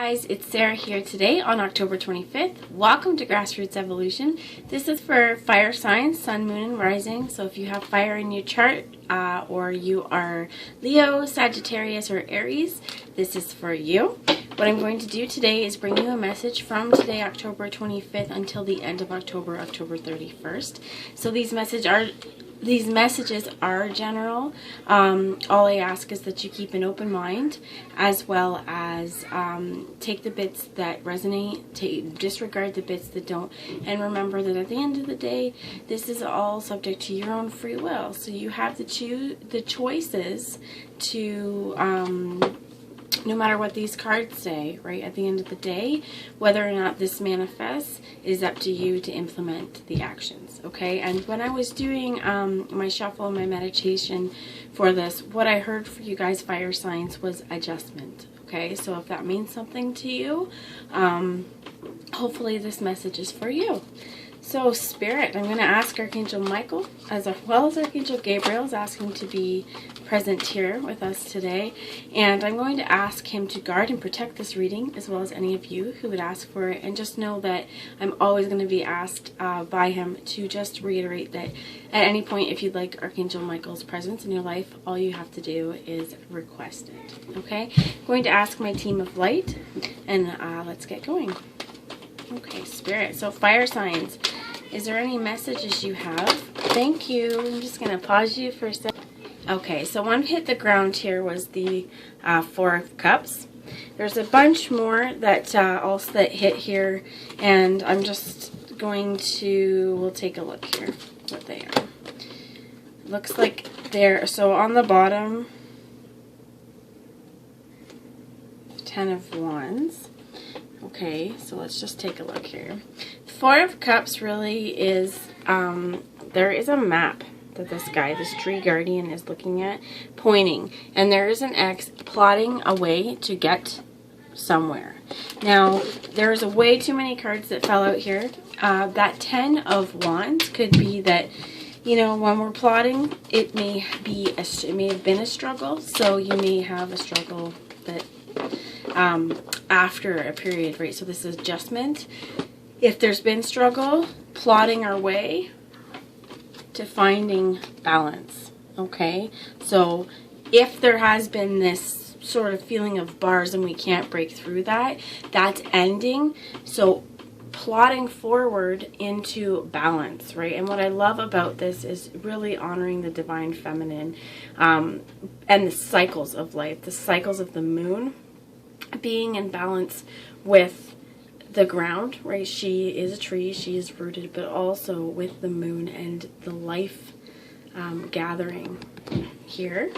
guys, it's Sarah here today on October 25th. Welcome to Grassroots Evolution. This is for fire signs, sun, moon, and rising. So if you have fire in your chart or you are Leo, Sagittarius, or Aries, this is for you. What I'm going to do today is bring you a message from today, October 25th, until the end of October 31st. So these messages are general. All I ask is that you keep an open mind, as well as take the bits that resonate, disregard the bits that don't, and remember that at the end of the day, this is all subject to your own free will. So you have the choices to no matter what these cards say, right? At the end of the day, whether or not this manifests is up to you to implement the actions, okay? And when I was doing my shuffle and my meditation for this, what I heard for you guys, fire signs, was adjustment, okay? So if that means something to you, hopefully this message is for you. So Spirit, I'm going to ask Archangel Michael, as well as Archangel Gabriel is asking to be present here with us today. And I'm going to ask him to guard and protect this reading, as well as any of you who would ask for it. And just know that I'm always going to be asked by him to just reiterate that at any point, if you'd like Archangel Michael's presence in your life, all you have to do is request it. Okay? I'm going to ask my team of light, and let's get going. Okay, Spirit. So fire signs. Is there any messages you have? Thank you. I'm just going to pause you for a second. Okay, so one hit the ground here was the Four of Cups. There's a bunch more that also that hit here, and I'm just going to, we'll take a look here what they are. Looks like they're, so on the bottom, 10 of Wands. Okay, so let's just take a look here. The Four of Cups really is, there is a map that this guy, this tree guardian, is looking at, pointing. And there is an X plotting a way to get somewhere. Now, there's way too many cards that fell out here. That 10 of Wands could be that, you know, when we're plotting, it may have been a struggle. So you may have a struggle that after a period, right? So this is adjustment. If there's been struggle, plotting our way to finding balance, okay? So if there has been this sort of feeling of bars and we can't break through that, that's ending. So plotting forward into balance, right? And what I love about this is really honoring the divine feminine and the cycles of life, the cycles of the moon, being in balance with the ground, right? She is a tree, she is rooted, but also with the moon and the life gathering here.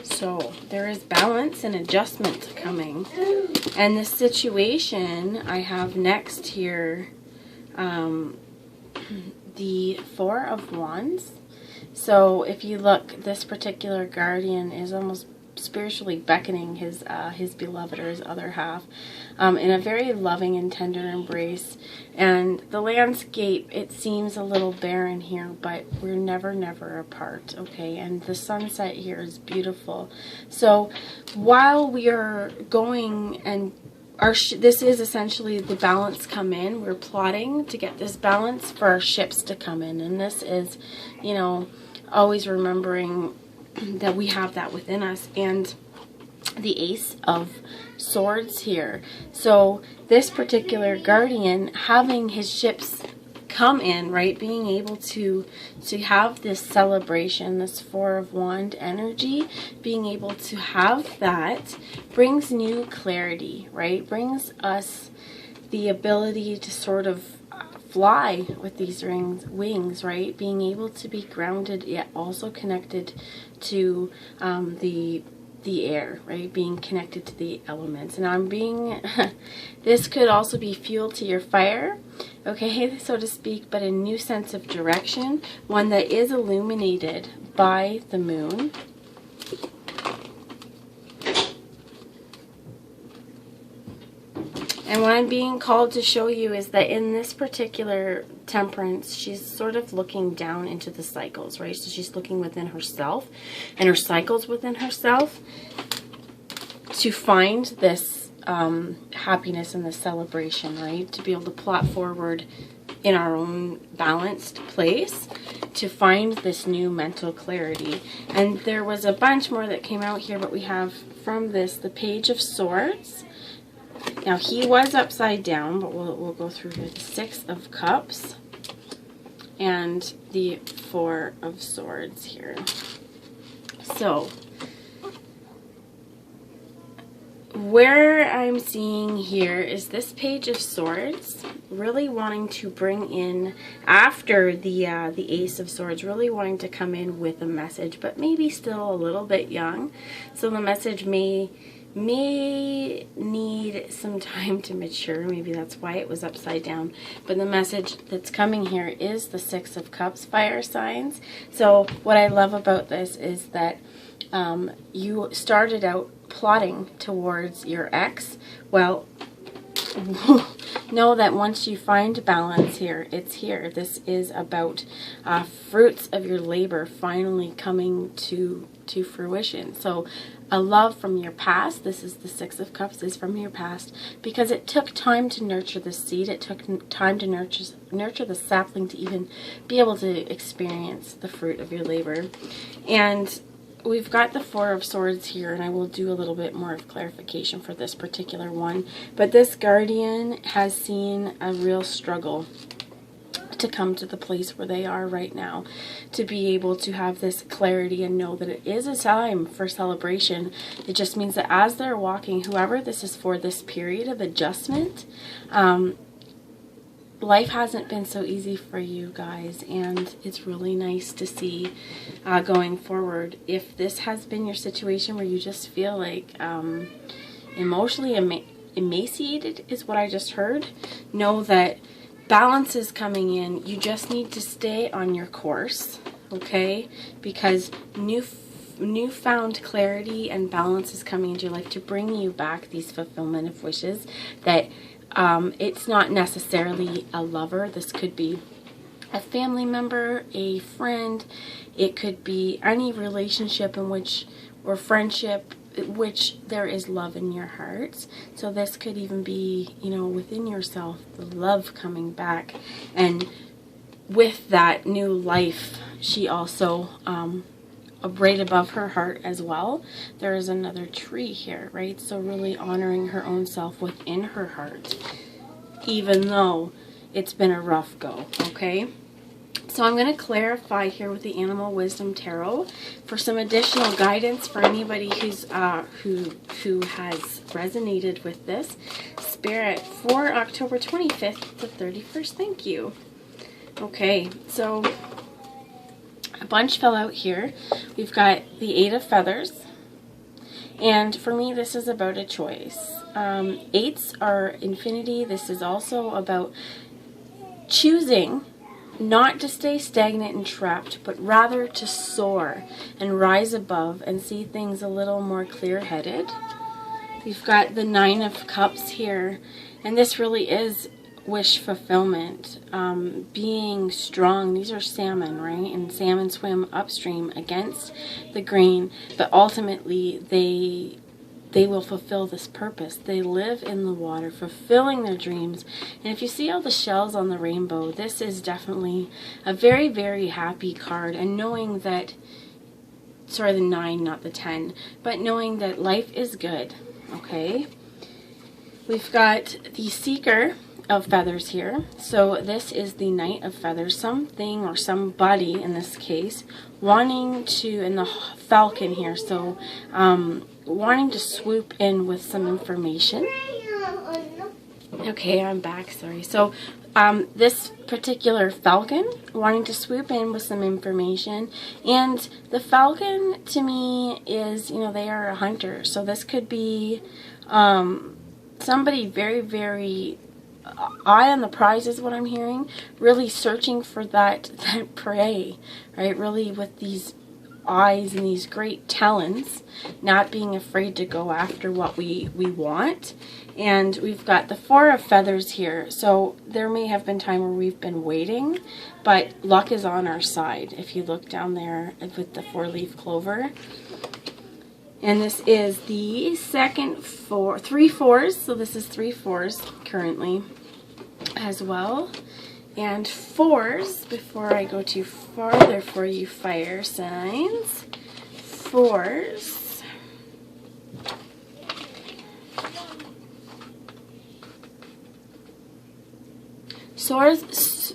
So there is balance and adjustment coming. And the situation I have next here, the Four of Wands. So if you look, this particular guardian is almost spiritually beckoning his beloved, or his other half, in a very loving and tender embrace. And the landscape, it seems a little barren here, but we're never apart, okay? And the sunset here is beautiful. So while we are going, and this is essentially the balance come in, we're plotting to get this balance for our ships to come in. And this is, you know, always remembering that we have that within us. And the Ace of Swords here. So this particular guardian having his ships come in, right, being able to have this celebration, this Four of Wand energy, being able to have that brings new clarity, right? Brings us the ability to sort of fly with these wings, right? Being able to be grounded yet also connected to the air, right? Being connected to the elements. And I'm being, this could also be fuel to your fire, okay, so to speak, but a new sense of direction, one that is illuminated by the moon. And what I'm being called to show you is that in this particular Temperance, she's sort of looking down into the cycles, right? So she's looking within herself and her cycles within herself to find this happiness and this celebration, right? To be able to plot forward in our own balanced place to find this new mental clarity. And there was a bunch more that came out here, but we have from this the Page of Swords. Now he was upside down, but we'll go through the Six of Cups and the Four of Swords here. So where I'm seeing here is this Page of Swords really wanting to bring in, after the Ace of Swords, really wanting to come in with a message, but maybe still a little bit young. So the message may need some time to mature. Maybe that's why it was upside down. But the message that's coming here is the Six of Cups, fire signs. So what I love about this is that you started out plotting towards your ex. Well, know that once you find balance here, it's here. This is about fruits of your labor finally coming to fruition. So a love from your past, this is the Six of Cups, is from your past, because it took time to nurture the seed. It took time to nurture the sapling to even be able to experience the fruit of your labor. And we've got the Four of Swords here, and I will do a little bit more of clarification for this particular one. But this guardian has seen a real struggle to come to the place where they are right now, to be able to have this clarity and know that it is a time for celebration. It just means that as they're walking, whoever this is for, this period of adjustment, life hasn't been so easy for you guys, and it's really nice to see going forward. If this has been your situation where you just feel like emotionally emaciated is what I just heard, know that balance is coming in. You just need to stay on your course, okay? Because newfound clarity and balance is coming into your life to bring you back these fulfillment of wishes. That it's not necessarily a lover. This could be a family member, a friend. It could be any relationship in which, or friendship, which there is love in your heart. So this could even be, you know, within yourself, the love coming back. And with that new life, she also, right above her heart as well, there is another tree here, right? So really honoring her own self within her heart, even though it's been a rough go, okay? So I'm going to clarify here with the Animal Wisdom Tarot for some additional guidance for anybody who's who has resonated with this. Spirit, for October 25th to 31st. Thank you. Okay, so a bunch fell out here. We've got the Eight of Feathers, and for me this is about a choice. Eights are infinity. This is also about choosing not to stay stagnant and trapped, but rather to soar and rise above and see things a little more clear-headed. We've got the Nine of Cups here, and this really is wish fulfillment, being strong. These are salmon, right? And salmon swim upstream against the grain, but ultimately they will fulfill this purpose. They live in the water, fulfilling their dreams. And if you see all the shells on the rainbow, this is definitely a very, very happy card. And knowing that, sorry, the 9, not the 10, but knowing that life is good, okay? We've got the Seeker of Feathers here. So this is the Knight of Feathers. Something or somebody in this case wanting to, and the Falcon here, so wanting to swoop in with some information. Okay, I'm back, sorry. So this particular Falcon wanting to swoop in with some information, and the Falcon to me is, you know, they are a hunter. So this could be somebody very, very eye on the prize is what I'm hearing, really searching for that prey, right? Really with these eyes and these great talents, not being afraid to go after what we want. And we've got the 4 of feathers here, so there may have been time where we've been waiting, but luck is on our side. If you look down there with the 4-leaf clover, and this is the second 3 fours, so this is 3 fours currently as well. And 4s, before I go too farther for you fire signs, 4s.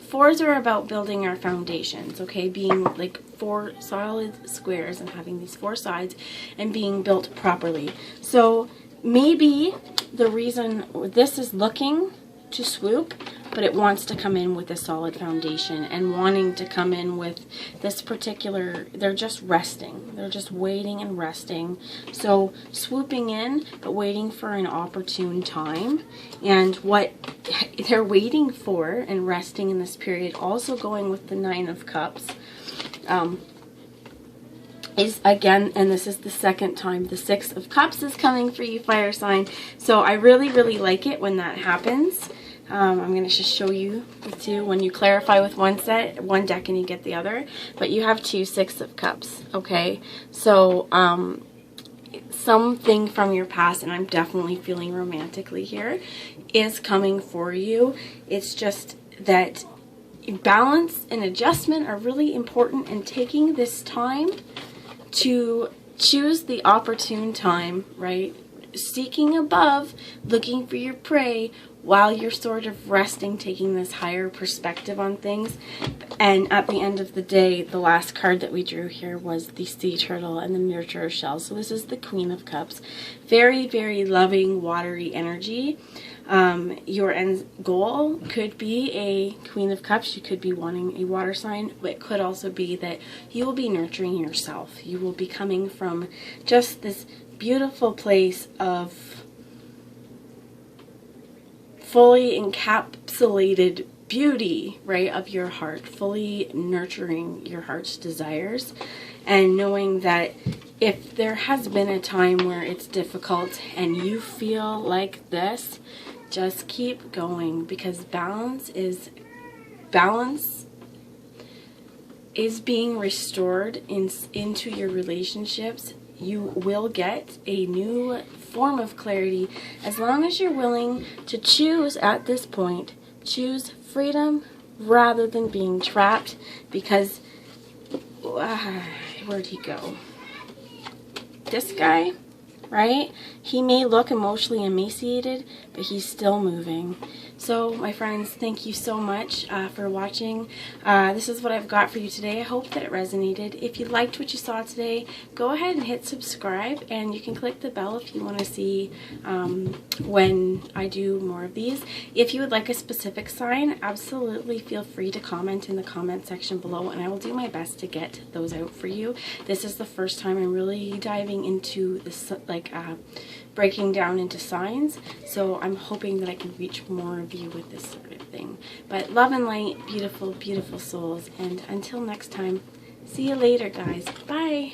Fours are about building our foundations, okay? Being like 4 solid squares and having these 4 sides and being built properly. So maybe the reason this is looking to swoop, but it wants to come in with a solid foundation, and wanting to come in with this particular, they're just resting. They're just waiting and resting. So swooping in, but waiting for an opportune time. And what they're waiting for and resting in this period, also going with the 9 of Cups, is again, and this is the second time, the 6 of Cups is coming for you, fire sign. So I really, really like it when that happens. I'm going to just show you the 2 when you clarify with one deck and you get the other. But you have 2 6 of Cups, okay? So something from your past, and I'm definitely feeling romantically here, is coming for you. It's just that balance and adjustment are really important, and taking this time to choose the opportune time, right? Seeking above, looking for your prey, while you're sort of resting, taking this higher perspective on things. And at the end of the day, the last card that we drew here was the sea turtle and the nurturer shell. So this is the Queen of Cups. Very, very loving, watery energy. Your end goal could be a Queen of Cups. You could be wanting a water sign, but it could also be that you will be nurturing yourself. You will be coming from just this beautiful place of fully encapsulated beauty, right, of your heart, fully nurturing your heart's desires, and knowing that if there has been a time where it's difficult and you feel like this, just keep going, because balance is being restored into your relationships. You will get a new form of clarity as long as you're willing to choose at this point. Choose freedom rather than being trapped, because where'd he go? This guy, right? He may look emotionally emaciated, but he's still moving. So, my friends, thank you so much for watching. This is what I've got for you today. I hope that it resonated. If you liked what you saw today, go ahead and hit subscribe, and you can click the bell if you want to see when I do more of these. If you would like a specific sign, absolutely feel free to comment in the comment section below, and I will do my best to get those out for you. This is the first time I'm really diving into this, breaking down into signs, so I'm hoping that I can reach more of you with this sort of thing. But love and light, beautiful, beautiful souls, and until next time, see you later, guys. Bye!